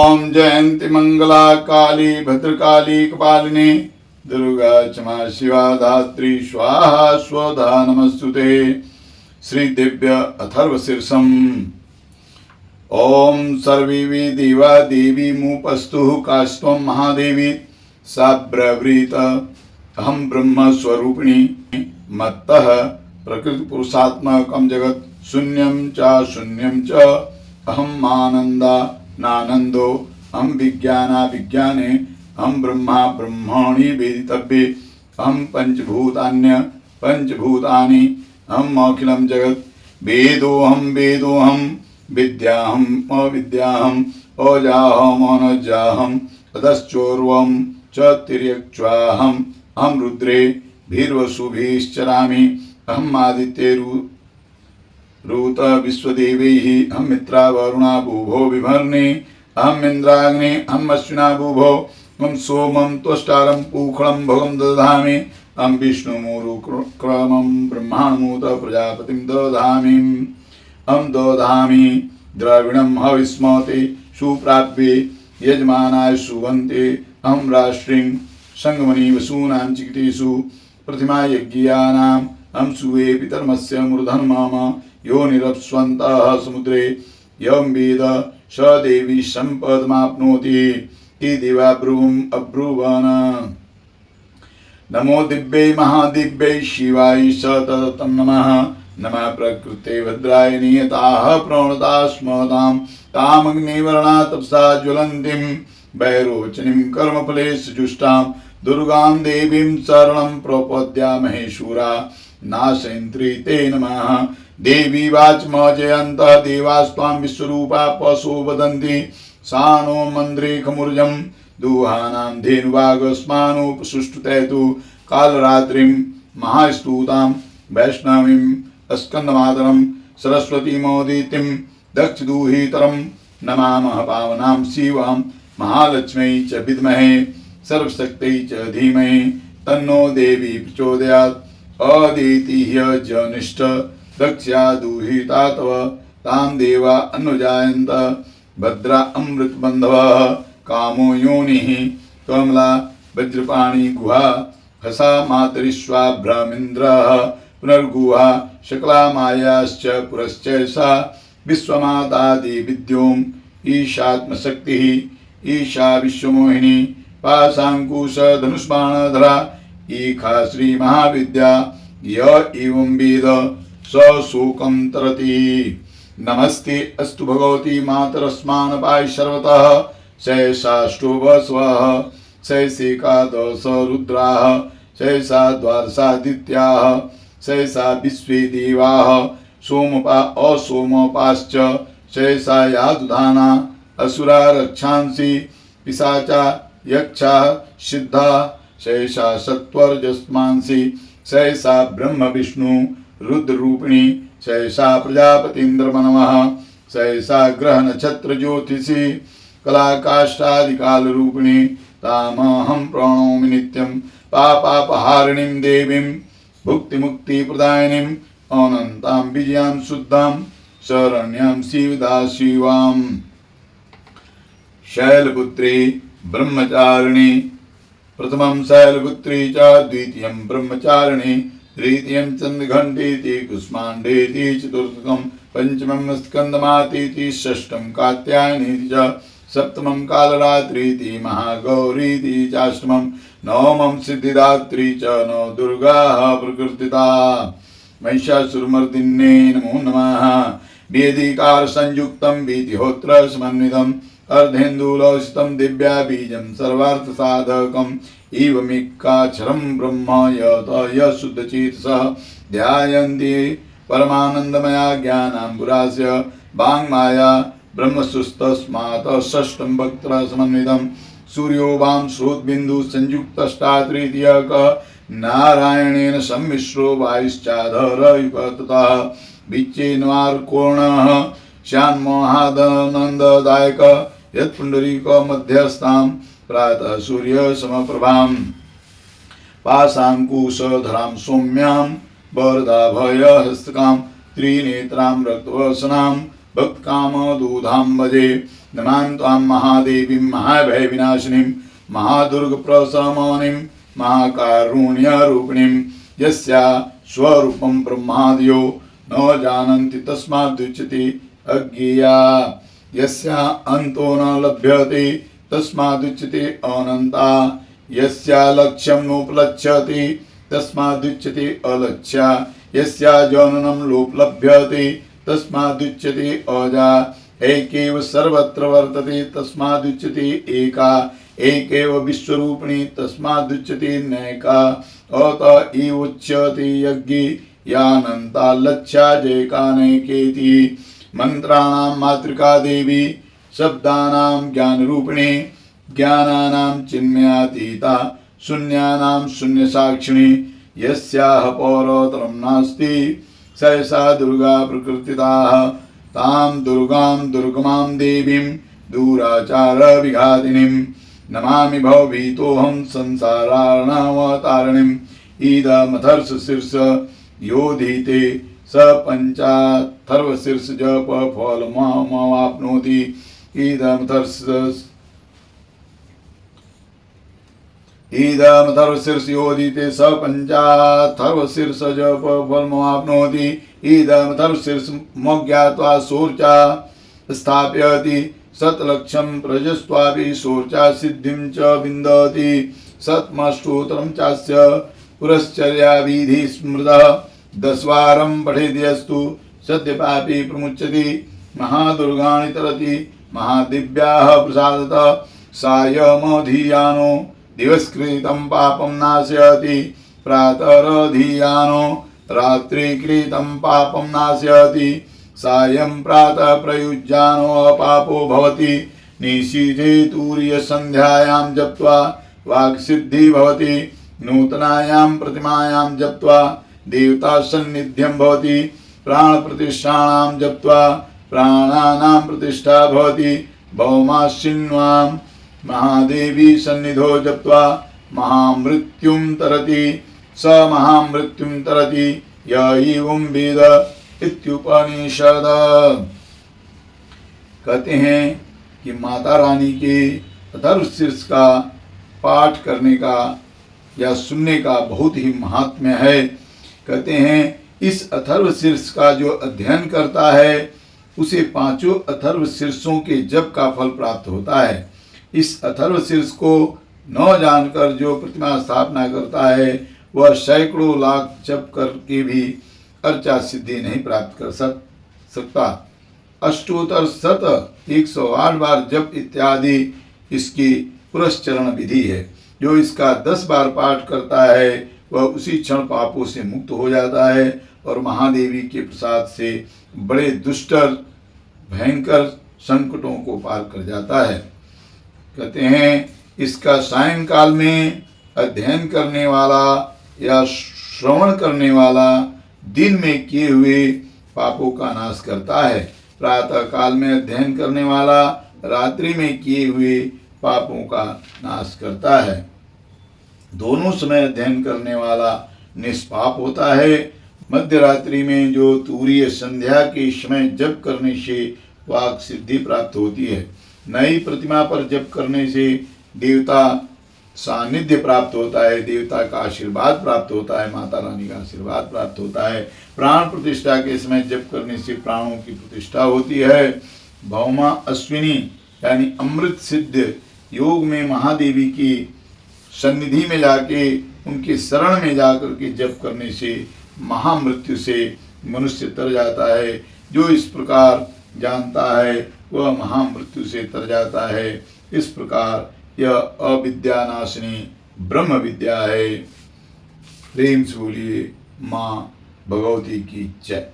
ओम जयंती मंगला काली भद्रकाली कपालिनी दुर्गा क्षमा शिवा धात्री स्वाहा स्वधा नमस्तुते। श्री दिव्य अथर्व शीर्षम। ओम सर्वी देवा देवी मुपस्तु कास्त्वं महादेवी सा ब्रवीत अहम ब्रह्म स्वरूपिणी मत्तः प्रकृति पुरुषात्मकं जगत् शून्यं च अहम आनंदा नानंदो अहम विज्ञाना विज्ञाने अहम ब्रह्मा ब्रह्मणि वेदितव्ये अहम पंचभूतानि अहम अखिलं जगत् वेदोहम विद्याहम अविद्याहम अजाहम अनजाहम ततश्चोर्वं च तिर्यक्त्वाहम अहम रुद्रे भीर्वसुभिश्चरामि अहम आदित्ये रूत विश्वदेवैः अहम मित्रा वरुणा भूभो विभर्णे अहम इंद्राग्नि अहम अश्विना भूभो अहम सोमं त्वष्टारं पूखलं भगं दधामि अहम विष्णुमुरुक्रमं ब्रह्माणमुत प्रजापतिं दधामि अहम दधामि द्रविणं हविस्मते सुप्राप्ये यजमानाय सुवन्ते अहम राष्ट्रिं संगमनि वसूनां चिकितेषु प्रतिमा यज्ञानाम् अहम सुवे पितर्मस्य मूर्धन्मम यो निरप्स्वन्तः समुद्रे यं वेद स देवी सम्पदमाप्नोति इति देवाब्रुवम् अब्रुवन्। नमो दिव्यै महादिव्यै शिवाय स तदतं नमः। नमः प्रकृते भद्राय नियताः प्रणता स्म तामग्निवर्णा तपसा ज्वलन्तीं वैरोचनीं कर्मफलेषु जुष्टां दुर्गां देवीं शरणं प्रपद्यामहे शूरा नाशयन्त्री ते नमः। देवी वाचम जयन्तः देवास्त्वां विश्वरूपा पशो वदन्ति सा नो मन्द्रेखमुर्जं दुहानां धेनुवागस्मानोपसुष्टुतैतु कालरात्रिं महास्तूतां वैष्णवीं स्कन्दमातरं सरस्वतीमोदितीं दक्षदूहितरं नमामः पावनां शिवां महालक्ष्म्यै च विद्महे सर्वशक्त्यै च धीमहि तन्नो देवी प्रचोदयात्। अदिति ह्यजनिष्ठ दक्षा दुहिता तव तां देवा अनुजायन्त भद्रा अमृतबन्धवः कामो योनिः कमला वज्रपाणि गुहा हसा मातरिश्वा भ्रमिन्द्रः पुनर्गुहा शकला मायाश्च पुरश्चैषा विश्वमातादि विद्योम ईशात्मशक्तिः ईशा विश्वमोहिनी पाशाङ्कुश धनुष्बाणधरा ईखा श्री महाविद्या य एवं वेद स शोकं तरति। नमस्ते अस्तु भगवती मातरस्मानपाय सर्वतः शैषाष्टो वस्वः शैषेकादश रुद्राः शैषा द्वादशादित्याः शैषा विश्वे देवाः सोमपा असोमपाश्च शैषा यादुधाना असुरा रक्षांसि पिशाचा यक्षा सिद्धा शैषा सत्वर्जस्मांसि शैषा ब्रह्म विष्णु रुद्र रूपिणी शैषा प्रजापतीन्द्रमनवः शैषा ग्रह नक्षत्र ज्योतिषी कलाकाष्ठादिकाल रूपिणी तामहं प्रणौमि नित्यं पापापहारिणीं देवीं भुक्ति मुक्ति प्रदायिनीं अनन्तां विजयां शुद्धां शरण्यां शिवदाशिवां। शैलपुत्री ब्रह्मचारिणी प्रथमं शैलपुत्री च द्वितीयं ब्रह्मचारिणी तृतीयं चन्द्रघण्टेति कुष्माण्डेति चतुर्थकं पंचमं स्कन्दमातीति षष्ठं कात्यायनीति च सप्तमं कालरात्रीति महागौरीति चाष्टमं नवमं सिद्धिदात्री च नौ दुर्गाः प्रकृतिता। महिषासुरमर्दिन्ये नमो नमः। वेदिकार संयुक्तं वीतिहोत्र समन्वितम् अर्धेन्दुलोचितं दिव्या बीजं सर्वार्थ साधकम् एवमेकाक्षरं ब्रह्म यत शुद्धचेतसः ध्यायन्ति परमानन्दमया ज्ञानाम्बुरास्य वाङ्माया ब्रह्मसुस्तस्मात् षष्ठं वक्त्र समन्वितं सूर्यो वां स्रोतबिन्दु संयुक्तष्टा तृतीयक नारायणेन सम्मिश्रो वायुश्चाधरयुगतः विच्चेन्वार्कोणः श्यान्मोहादनन्ददायक यत्पुण्डरीक मध्यस्थां प्रातः सूर्य समप्रभां पाशाङ्कुशधरां सौम्यां वरदाभयहस्तकां त्रिनेत्रां रक्तवसनां भक्तकामदूधां भजे नमामि त्वां महादेवीं महाभय विनाशिनीं महादुर्ग प्रशमनीं महाकारुण्यरूपिणीं यस्या स्वरूपं ब्रह्मादयो न जानन्ति तस्मादुच्यते अज्ञेया यस्या अन्तो न लभ्यते तस्मादुच्यते अनन्ता यस्या लक्ष्यं नोपलक्ष्यते तस्मादुच्यते अलक्ष्या यस्या जननं लोपलभ्यते तस्मादुच्यते अजा एकैव सर्वत्र वर्तते तस्मादुच्यते एका एकैव विश्वरूपिणी तस्मादुच्यते नैका अत एव उच्यते यज्ञे यानन्ता लक्ष्या जैकानैकेति मंत्राणां मातृका देवी शब्दानां ज्ञानरूपिणी ज्ञानानां चिन्मयातीता शून्यानां शून्यसाक्षिणी यस्याः पौरोतरं नास्ति सा दुर्गा प्रकृतिताः तां दुर्गां दुर्गमां देवीं दूराचारविघातिनीं नमामि भवभीतोऽहं संसारार्णवतारिणीम् इदमथर्षशीर्ष योधीते स पंचाथर्वशीर्ष जप फलमाप्नोति इदमथर्वशीर्ष योधीते स पंचाथर्वशीर्ष जप फलमाप्नोति इदमथर्वशीर्ष मज्ञात्वा शोर्चा स्थापयति सतलक्षं प्रजस्त्वापि शोर्चा सिद्धिं च विन्दति सत्मष्टोत्तरं चास्य पुरश्चर्या विधि स्मृतः 10 वारं पठेद्यस्तु सत्यपापी प्रमुच्यति महादुर्गाणि तरति महादिव्याः प्रसादतः सायमधियानो दिवस्कृतं पापं नाशयति प्रातरधियानो रात्रिकृतं पापं नाशयति सायं प्रातः प्रयुज्यानो अपापो भवति निशीथे तूर्यसन्ध्यायां जप्त्वा वाक्सिद्धि भवति नूतनायां प्रतिमायां जप्त्वा देवता सन्निध्यं भवति प्राणप्रतिष्ठानां जप्त्वा प्राणानां प्रतिष्ठा भवति भौमाश्चिन्वां महादेवी सन्निधो जप्त्वा महामृत्युं तरति स महामृत्युं तरति य एवं वेद इत्युपनिषद। कहते हैं कि माता रानी के अथर्वशीर्ष का पाठ करने का या सुनने का बहुत ही महात्म्य है। कहते हैं इस अथर्वशीर्ष का जो अध्ययन करता है उसे 5 अथर्वशीर्षों के जप का फल प्राप्त होता है। इस अथर्वशीर्ष को न जानकर जो प्रतिमा स्थापना करता है वह सैकड़ों लाख जप करके भी अर्चा सिद्धि नहीं प्राप्त कर सकता। अष्टोत्तर शत 108 बार जप इत्यादि इसकी पुरस्चरण विधि है। जो इसका 10 बार पाठ करता है वह उसी क्षण पापों से मुक्त हो जाता है और महादेवी के प्रसाद से बड़े दुष्टर भयंकर संकटों को पार कर जाता है। कहते हैं इसका सायंकाल में अध्ययन करने वाला या श्रवण करने वाला दिन में किए हुए पापों का नाश करता है। प्रातः काल में अध्ययन करने वाला रात्रि में किए हुए पापों का नाश करता है। दोनों समय अध्ययन करने वाला निष्पाप होता है। मध्य रात्रि में जो तूर्य संध्या के समय जप करने से वाक सिद्धि प्राप्त होती है। नई प्रतिमा पर जप करने से देवता सानिध्य प्राप्त होता है, देवता का आशीर्वाद प्राप्त होता है, माता रानी का आशीर्वाद प्राप्त होता है। प्राण प्रतिष्ठा के समय जप करने से प्राणों की प्रतिष्ठा होती है। भौमा अश्विनी यानी अमृत सिद्ध योग में महादेवी की सन्निधि में जाके उनके शरण में जाकर के जप करने से महामृत्यु से मनुष्य तर जाता है। जो इस प्रकार जानता है वह महामृत्यु से तर जाता है। इस प्रकार यह अविद्यानाशिनी ब्रह्म विद्या है। प्रेम से बोलिए माँ भगवती की जय।